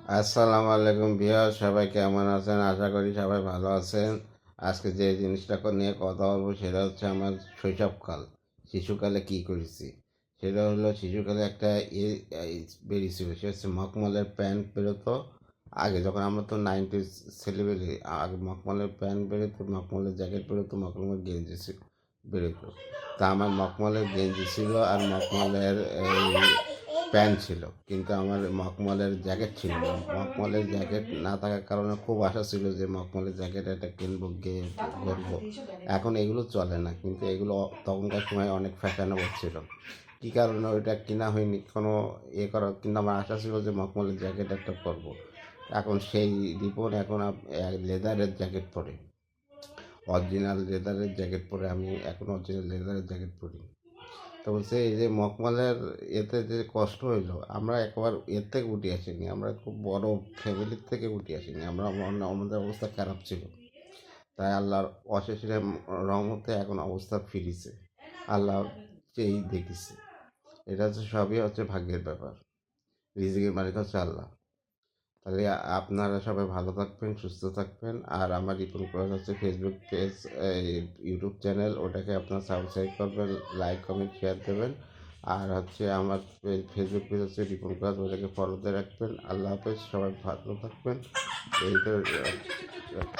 আসসালামু আলাইকুম ভিউয়ার্স, সবাই কেমন আছেন? আশা করি সবাই ভালো আছেন। আজকে যে জিনিসটা নিয়ে কথা বলবো সেটা হচ্ছে আমার শৈশবকাল। শিশুকালে কি করেছি সেটা হলো, শিশুকালে একটা ইয়ে বেরিয়েছিল, সে হচ্ছে মখমলের প্যান্ট বেরোতো। আগে যখন আমরা তো 90s ছেলেবেলে, আগে মখমলের প্যান্ট বেরোতো, মখমলের জ্যাকেট বেরোতো, মখমলের গেঞ্জি বেরোতো। তা আমার মখমলের গেঞ্জি ছিল আর মখমলের প্যান্ট ছিল, কিন্তু আমার মখমলের জ্যাকেট ছিল না। মখমলের জ্যাকেট না থাকার কারণে খুব আশা ছিল যে মখমলের জ্যাকেট একটা কিনবো, গিয়ে ঘুরবো। এখন এগুলো চলে না, কিন্তু এগুলো তখনকার সময় অনেক ফ্যাশনেবল ছিল। কী কারণে ওইটা কেনা হয়নি কোনো করা, কিন্তু আমার আশা ছিল যে মখমলের জ্যাকেট একটা পরবো। এখন সেই রিপন এখন লেদারের জ্যাকেট পরে, অরিজিনাল লেদারের জ্যাকেট পরে, আমি এখন অরিজিনাল লেদারের জ্যাকেট পরি। তো বলছে এই যে মখমলের এতে যে কষ্ট হইলো, আমরা একবার এর থেকে উঠে আসিনি, আমরা খুব বড় ফ্যামিলির থেকে উঠে আসিনি, আমরা আমাদের অবস্থা খারাপ ছিল। তাই আল্লাহর অশেষ রহমতে এখন অবস্থা ফিরিছে। আল্লাহ যেই দেখিছে, এটা হচ্ছে সবই হচ্ছে ভাগ্যের ব্যাপার। রিজিকের মালিক হচ্ছে আল্লাহ। তাহলে আপনারা সবাই ভালো থাকবেন, সুস্থ থাকবেন। আর আমার রিপন করা হচ্ছে ফেসবুক পেজ, ইউটিউব চ্যানেল, ওটাকে আপনারা সাবস্ক্রাইব করবেন, লাইক কমেন্ট শেয়ার দেবেন। আর হচ্ছে আমার ফেসবুক পেজ হচ্ছে রিপন করাজ, ওটাকে ফলোতে রাখবেন। আল্লাহ হাফেজ, সবাই ভালো থাকবেন। এই তো।